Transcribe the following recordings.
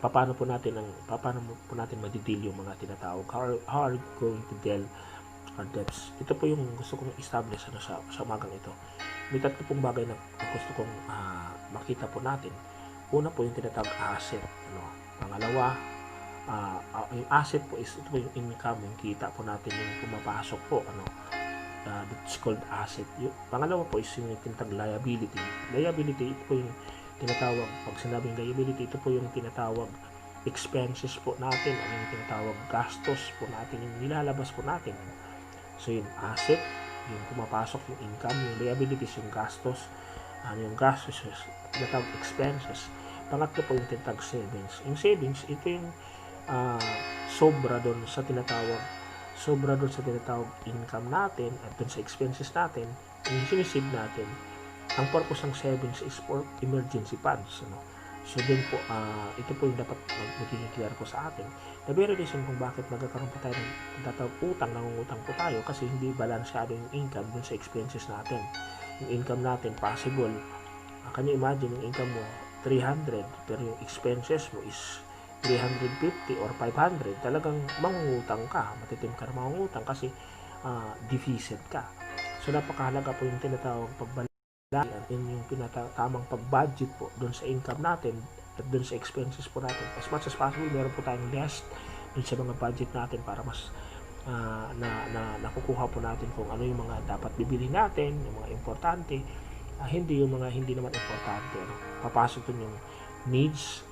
paano po natin ma-deal yung mga tinatawag, how are we going to deal our debts. Ito po yung gusto kong establish sa umagang ito. May tatlo pong bagay na gusto kong makita po natin. Una po yung tinatawag asset. Pangalawa, yung asset po is ito po yung income, yung kita po natin, yung pumapasok po. It's called asset. Yung pangalawa po is yung tinatawag liability. Liability, ito po yung tinatawag, pag sinabing liability, ito po yung tinatawag expenses po natin, yung tinatawag gastos po natin, yung nilalabas po natin. So yung asset, yung pumapasok, yung income, yung liabilities, yung gastos, yung gastos, tinatawag expenses. Pangatlo po yung tinatawag savings. Yung savings, ito yung sobra doon sa tinatawag income natin at doon sa expenses natin, yung sinisave natin. Ang purpose ng savings is for emergency funds. So din po, ito po yung dapat magiging clear po sa atin. The very reason kung bakit nagkakaroon po tayo ng tinatawag utang, nangungutang po tayo kasi hindi balansyado yung income dun sa expenses natin. Yung income natin, possible, can you imagine yung income mo 300 pero yung expenses mo is 350 or 500, talagang mangungutang ka, matitim ka na mangungutang kasi deficit ka. So napakahalaga po yung tinatawag pagbalanse in yung tamang pag-budget po doon sa income natin at doon sa expenses po natin. As much as possible, meron po tayong less doon sa mga budget natin para mas nakukuha po natin kung ano yung mga dapat bibili natin, yung mga importante, hindi yung mga hindi naman importante. Papasok doon yung needs,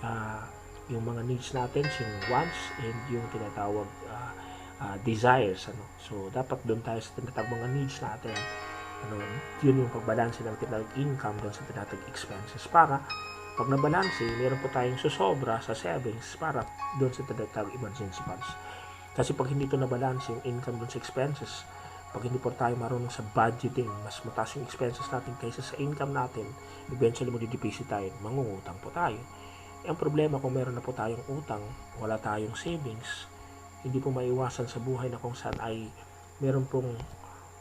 yung mga needs natin, yung wants, and yung tinatawag desires. So, dapat doon tayo sa tinatawag mga needs natin. Yun yung pagbalanse ng tinatawag income doon sa tinatawag expenses. Para, pag nabalanse, meron po tayong susobra sa savings para doon sa tinatawag emergency funds. Kasi pag hindi ito nabalanse yung income doon sa expenses, pag hindi po tayo marunong sa budgeting, mas mataas yung expenses natin kaysa sa income natin, eventually magdideficit tayo, mangungutang po tayo. Ang problema kung meron na po tayong utang, wala tayong savings, hindi po maiwasan sa buhay na kung saan ay meron pong,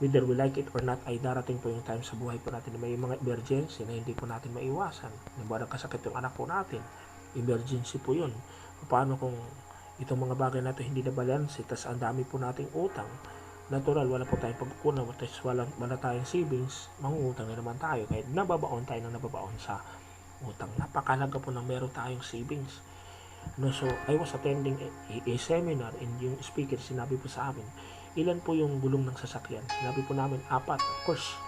whether we like it or not, ay darating po yung time sa buhay po natin na may mga emergency na hindi po natin maiwasan. Nabuwa kasakit yung anak po natin, emergency po yun. Paano kung itong mga bagay na ito hindi na balance, tas ang dami po nating utang, natural, wala po tayong pagkukunan, wala tayong savings, mangungutang na naman tayo, kahit nababaon tayo ng nababaon sa utang. Napakalaga po na meron tayong savings. So, I was attending a seminar and yung speaker, sinabi po sa amin, ilan po yung gulong ng sasakyan? Sinabi po namin, 4, of course.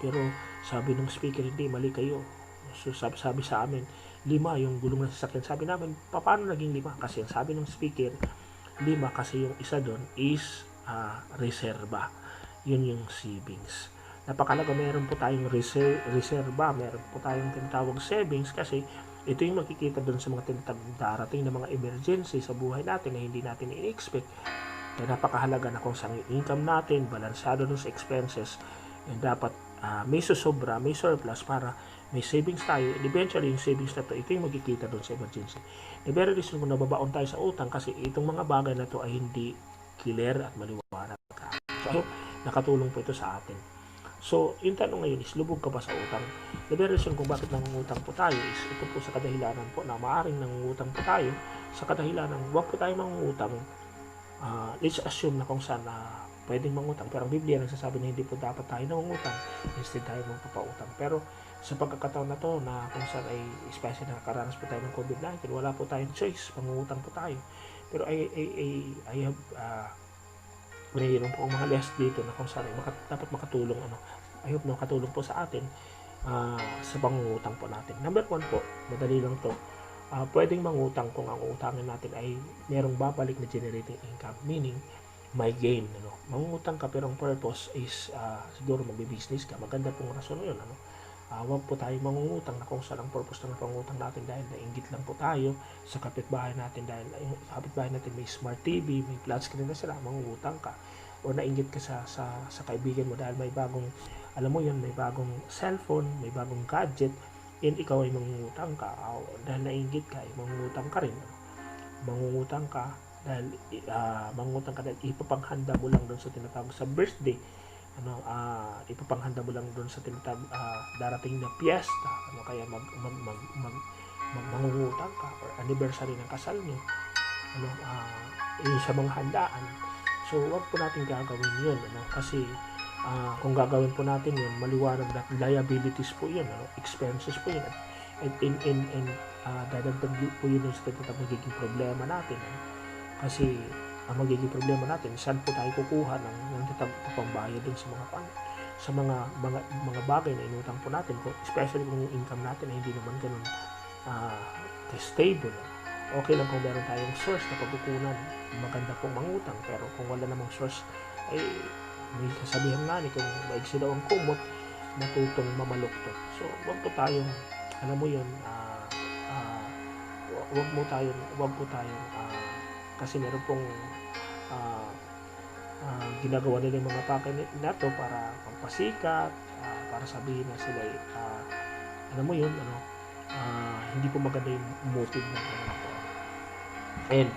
Pero sabi ng speaker, hindi, mali kayo. So, sabi sa amin, 5 yung gulong ng sasakyan. Sabi namin, paano naging 5? Kasi sabi ng speaker, 5 kasi yung isa doon is reserva. Yun yung savings. Napakalaga, meron po tayong reserva, meron po tayong tinatawag savings kasi ito yung makikita doon sa mga darating na mga emergency sa buhay natin na hindi natin i-expect. Kaya napakahalaga na kung saan yung income natin, balansado doon sa expenses, and dapat may susobra, may surplus para may savings tayo. And eventually, yung savings na to, ito yung magkikita doon sa emergency. The very reason kung nababaon tayo sa utang kasi itong mga bagay na to ay hindi clear at maliwanag. So, I hope nakatulong po ito sa atin. So, yung tanong ngayon is, lubog ka ba sa utang? The very reason kung bakit nangungutang po tayo is, ito po sa kadahilanan po na maaaring nangungutang po tayo sa kadahilanan, huwag po tayo mangungutang. Let's assume na kung saan pwedeng mangutang, pero ang Biblia nagsasabi na hindi po dapat tayo nangungutang, instead tayo magpapautang. Pero sa pagkakataon na to na kung saan ay especially nakakaranas po tayo ng COVID-19, wala po tayong choice, mangungutang po tayo. Pero I have mayroon po ang mga list dito na kung saan dapat makatulong. I hope na makatulong po sa atin sa pangungutang po natin. Number 1 po, madali lang to. Pwedeng mangutang kung ang utangin natin ay merong babalik na generating income, meaning may gain. Mangungutang ka pero ang purpose is siguro magbe-business ka. Maganda pong rason yun. Huwag po tayo mangungutang na kung saan ang purpose ng pangungutang natin dahil nainggit lang po tayo sa kapitbahay natin, dahil sa kapitbahay natin may smart TV, may flat screen na sila, mangungutang ka. O nainggit ka sa kaibigan mo dahil may bagong, alam mo yun, may bagong cellphone, may bagong gadget, and ikaw ay mangungutang ka. Dahil nainggit ka, ay mangungutang ka rin. Mangungutang ka dahil ipapanghanda mo lang doon sa tinatawag sa birthday, ipapanghanda mo lang doon sa tinatawag darating na piyesta, kaya mangungutang kinasal ka or anniversary ng kasal nyo, yung sa mga handaan. So, wag po natin gagawin yun, kasi kung gagawin po natin yun, maliwanag na liabilities po yun, expenses po yun, at dadagdag po yun sa magiging problema natin. Kasi ang magiging problema natin, saan po tayo kukuha ng pambayad din sa mga bagay na inutang po natin, especially kung yung income natin ay hindi naman ganun stable. Okay lang kung meron tayong source na pagkukunan, maganda pong mangutang, pero kung wala namang source, ay may kasabihan nga ni kung maigsi daw ang kumot, matutong mamaluktot. So, wag po tayong, alam mo yun, wag po tayong kasi meron pong ginagawa nila yung mga pakay na to para pampasikat, para sabihin na sila alam mo yun, hindi po maganda yung motive na gano'n po. And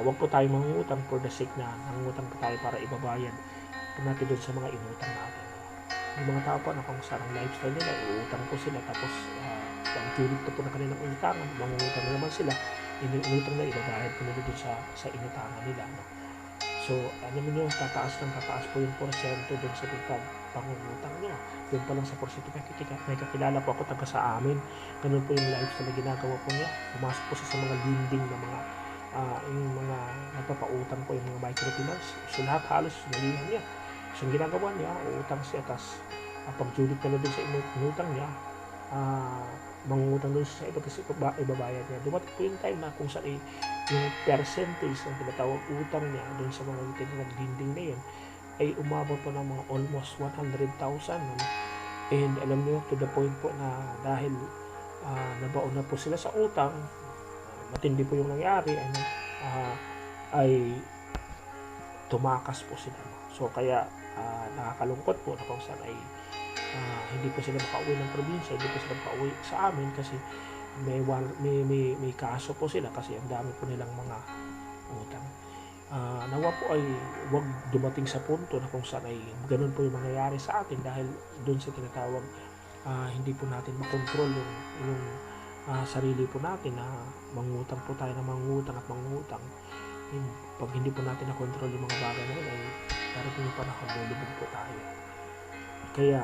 wag po tayo mangungutang for the sake na nangungutang po tayo para ibabayad po natin doon sa mga inutang natin. Yung mga tao po na kung saan ang lifestyle nila, iutang po sila, tapos pag tulog po na kanilang utangan, mangungutang na naman sila, inutang na ibabayad po nila doon sa inutangan nila. So, alam niyo, tataas po yung porsyento doon sa pangungutang nyo. Doon pa lang sa porsyento, may kakilala po ako taga sa amin. Ganun po yung lifestyle na ginagawa po niya. Pumasok po sa mga lending na mga yung mga nagpapautang po, yung mga microfinance. So, lahat halos nalihan niya. So, yung ginagawa niya, uutang siya, tapos pagjulit na doon sa inutang niya, mangungutang doon sa iba kasi ibabayad niya. Dumating po yung time na kung saan yung percentage ng tinatawag utang niya doon sa mga tinatawag na yun ay umabot po ng mga almost 100,000. And alam niyo, to the point po na dahil nabaon na po sila sa utang, matindi po yung nangyari, ay tumakas po sila. So kaya nakakalungkot po na kung saan ay hindi po sila makauwi ng probinsya, hindi po sila makauwi sa amin kasi may kaso po sila kasi ang dami po nilang mga utang. Nawa po ay wag dumating sa punto na kung saan ay ganun po yung mangyayari sa atin dahil doon sa tinatawag hindi po natin makontrol yung sarili po natin na mangutang po tayo na mangutang. Pag hindi po natin na-control yung mga bagay na yun ay darating yung panahon lulubog po tayo. Kaya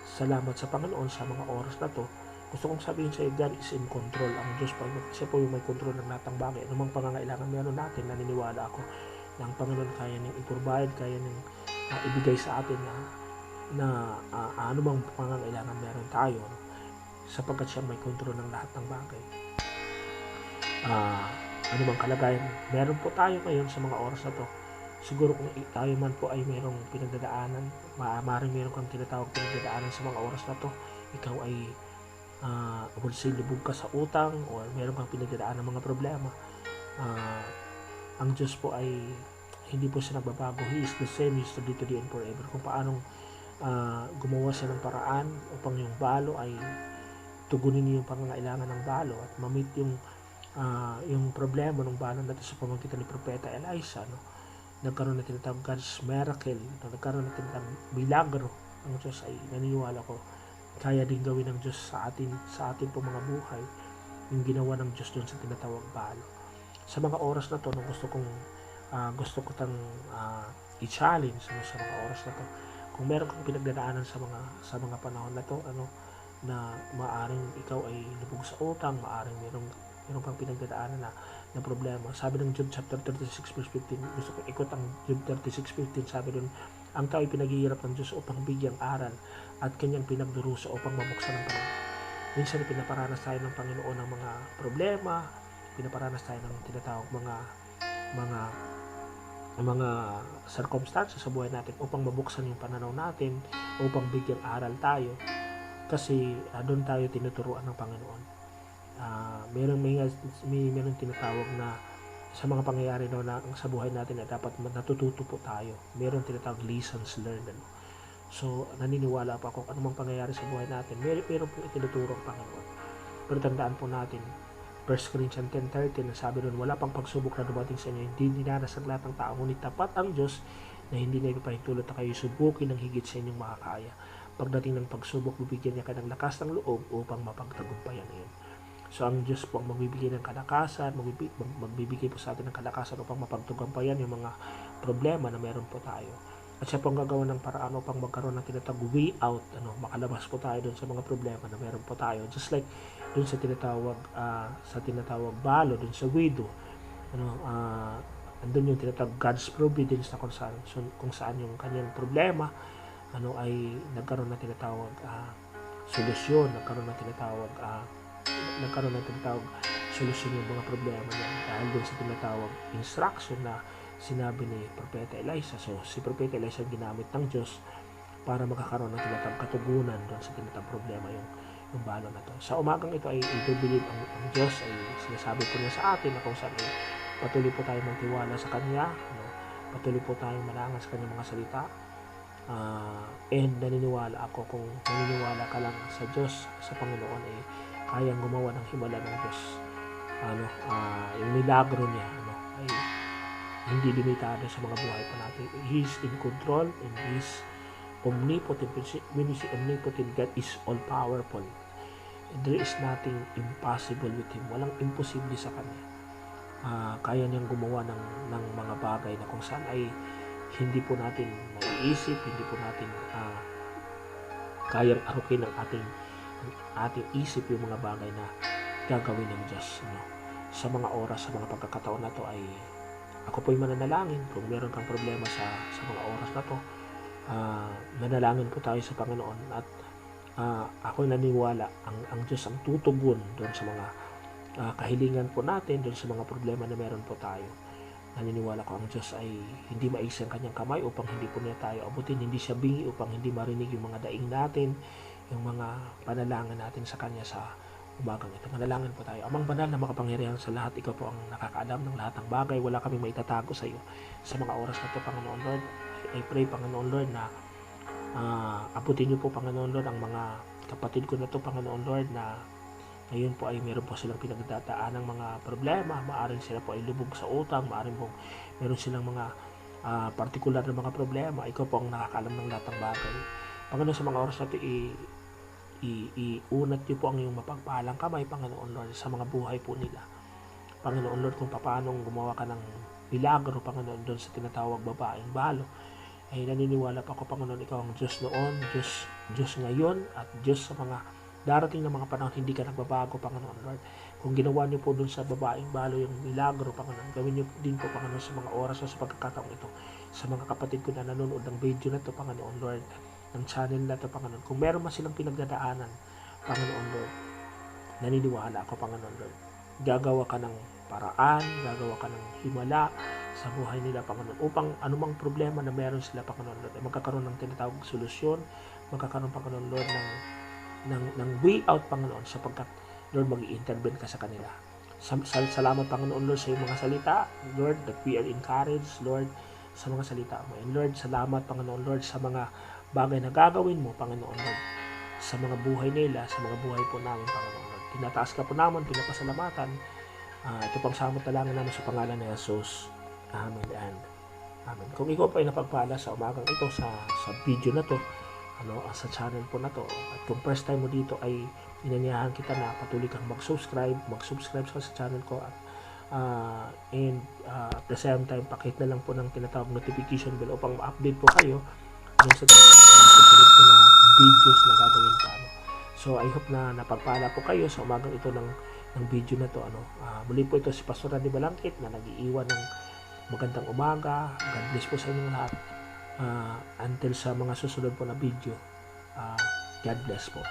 salamat sa Panginoon sa mga oras na to. Gusto kong sabihin sa iyo, God is in control. Ang Diyos pa, siya po yung may control ng lahat ng bagay. Anumang pangangailangan meron natin, naniniwala ako na ang Panginoon kaya niyang i-provide, kaya niyang ibigay sa atin na anumang pangangailangan meron tayo, sapagkat siya may control ng lahat ng bagay. Anumang kalagayan meron po tayo ngayon sa mga oras na to. Siguro kung tayo man po ay mayroong pinagdadaanan, maaaring mayroong kang tinatawag pinagdadaanan sa mga oras na to, ikaw ay lubog ka sa utang or mayroong kang pinagdadaanan ng mga problema, ang Diyos po ay hindi po siya nagbabago. He is the same yesterday, today, and forever. Kung paanong gumawa siya ng paraan upang yung balo ay tugunin yung pangangailangan ng balo at ma-meet yung problema ng balo natin sa pamamagitan ni Propeta Elisha, nagkaroon na tinatawag God's miracle, nagkaroon na tinatawag milagro. Ang Diyos ay naniniwala ko kaya din gawin ng Diyos sa atin po mga buhay yung ginawa ng Diyos doon sa tinatawag balo. Sa mga oras na to, gusto ko tang i-challenge sa mga oras na to. Kung meron kang pinagdadaanan sa mga panahon na to, na maaring ikaw ay lubog sa utang, maaring meron kang pinagdadaanan na problema. Sabi ng Job chapter 36 verse 15, gusto ko ikot ang Job 36:15, sabi doon, ang tao ay pinaghihirap ng Diyos upang bigyang aral at kanyang pinagdurusa upang mabuksan ng Panginoon. Minsan pinaparanas tayo ng Panginoon ng mga problema, pinaparanas tayo ng tinatawag mga circumstances sa buhay natin upang mabuksan yung pananaw natin, upang bigyang aral tayo, kasi doon tayo tinuturuan ng Panginoon. Meron tinatawag na sa mga pangyayari na sa buhay natin na dapat natututo po tayo. Meron tinatawag lessons learned. So, naniniwala pa kung anumang pangyayari sa buhay natin, meron po itinuturo ang Panginoon. Pero tandaan po natin, 1 Corinthians 10:13, na sabi doon, wala pang pagsubok na dumating sa inyo, hindi dinanas ang lahat ng tao, ngunit tapat ang Diyos na hindi na ipapahintulot na kayo subukin ng higit sa inyong makakaya. Pagdating ng pagsubok, bibigyan niya kayo ng lakas ng loob upang mapagtagumpayan yun. So ang Diyos po ang magbibigay ng kalakasan, magbibigay po sa atin ng kalakasan upang mapagtugampayan yung mga problema na meron po tayo. At siya po ang gagawa ng paraan upang magkaroon ng tinatawag way out, makalabas po tayo doon sa mga problema na meron po tayo. Just like doon sa tinatawag balo, doon sa widow, andun yung tinatawag God's providence na kung saan yung kanyang problema ay nagkaroon ng tinatawag solusyon, nagkaroon ng tinatawag solusyon yung mga problema niya dahil doon sa tinatawag instruction na sinabi ni Propeta Elisha. So si Propeta Elisha ginamit ng Diyos para makakaroon ng tinatawag katugunan doon sa tinatawag problema yung balo na to. Sa umagang ito ay I believe ang Diyos ay sinasabi po niya sa atin na kung saan ay patuloy po tayo magtiwala sa Kanya, patuloy po tayo manangan sa Kanyang mga salita, and naniniwala ako kung naniniwala ka lang sa Diyos, sa Panginoon, ay kayang gumawa ng himala ng Diyos. Yung milagro niya ay hindi limitado sa mga buhay pa natin. He is in control and He is omnipotent. When you say omnipotent, God is all-powerful. There is nothing impossible with Him. Walang imposible sa Kanya. Kaya niyang gumawa ng mga bagay na kung saan ay hindi po natin maiisip, hindi po natin kayang arukin ng ating isip yung mga bagay na gagawin ng Diyos. Sa mga oras, sa mga pagkakataon na to ay ako po'y mananalangin kung meron kang problema sa mga oras na to. Manalangin po tayo sa Panginoon at ako'y naniniwala ang Diyos ang tutugon doon sa mga kahilingan po natin, doon sa mga problema na meron po tayo. Naniniwala ko ang Diyos ay hindi maiksi ang Kanyang kamay upang hindi po niya tayo abutin, hindi siya bingi upang hindi marinig yung mga daing natin, yung mga panalangin natin sa Kanya sa umagang ito. Manalangin po tayo. Amang banal na makapangyarihan sa lahat, ikaw po ang nakakaalam ng lahat ng bagay. Wala kaming maitatago sa iyo sa mga oras na ito, Panginoon Lord. I pray, Panginoon Lord, na abutin niyo po, Panginoon Lord, ang mga kapatid ko na ito, Panginoon Lord, na ngayon po ay meron po silang pinagdadaan ng mga problema. Maaring sila po ay lubog sa utang, maaring po meron silang mga partikular na mga problema. Ikaw po ang nakakaalam ng lahat ng bagay. Panginoon, sa mga oras na ito, iunat niyo po ang iyong mapagpahalang kamay, Panginoon Lord, sa mga buhay po nila. Panginoon Lord, kung paano gumawa ka ng milagro, Panginoon, doon sa tinatawag babaeng balo, ay naniniwala pa ako, Panginoon, ikaw ang Diyos noon, Diyos ngayon, at Diyos sa mga darating na mga panahon. Hindi ka nagbabago, Panginoon Lord. Kung ginawa niyo po doon sa babaeng balo yung milagro, Panginoon, gawin niyo din po, Panginoon, sa mga oras o sa pagkakataong ito, sa mga kapatid ko na nanonood ng video na ito, Panginoon Lord, ng channel na ito, Panginoon. Kung meron man silang pinagdadaanan, Panginoon Lord, naniniwala ako, Panginoon Lord, gagawa ka ng paraan, gagawa ka ng himala sa buhay nila, Panginoon, upang anumang problema na meron sila, Panginoon Lord, ay magkakaroon ng tinatawag solusyon, magkakaroon, Panginoon Lord, ng way out, Panginoon, sapagkat Lord, mag-i-intervene ka sa kanila. Salamat, Panginoon Lord, sa iyong mga salita, Lord, that we are encouraged, Lord, sa mga salita mo. And Lord, salamat, Panginoon Lord, sa mga bagay na gagawin mo, Panginoon Lord, sa mga buhay nila, sa mga buhay po namin, Panginoon Lord. Tinataas ka po namin, pinapasalamatan. Ito pang samot-talangin namin sa pangalan ni Jesus. Amen and amen. Kung ikaw pa ay napagpala sa umagang ito, sa video na to, sa channel po na to, at kung first time mo dito ay inanyahan kita na patuloy kang mag-subscribe ka sa channel ko, at at the same time pakihit na lang po ng tinatawag notification bell upang ma-update po kayo dun sa susunod ko na videos na gagawin pa. So I hope na napagpala po kayo sa umagang ito ng video na to. Muli po ito si Pastor Randy Balangkit na nag-iiwan ng magandang umaga. God bless po sa inyong lahat. Until sa mga susunod po na video, God bless po.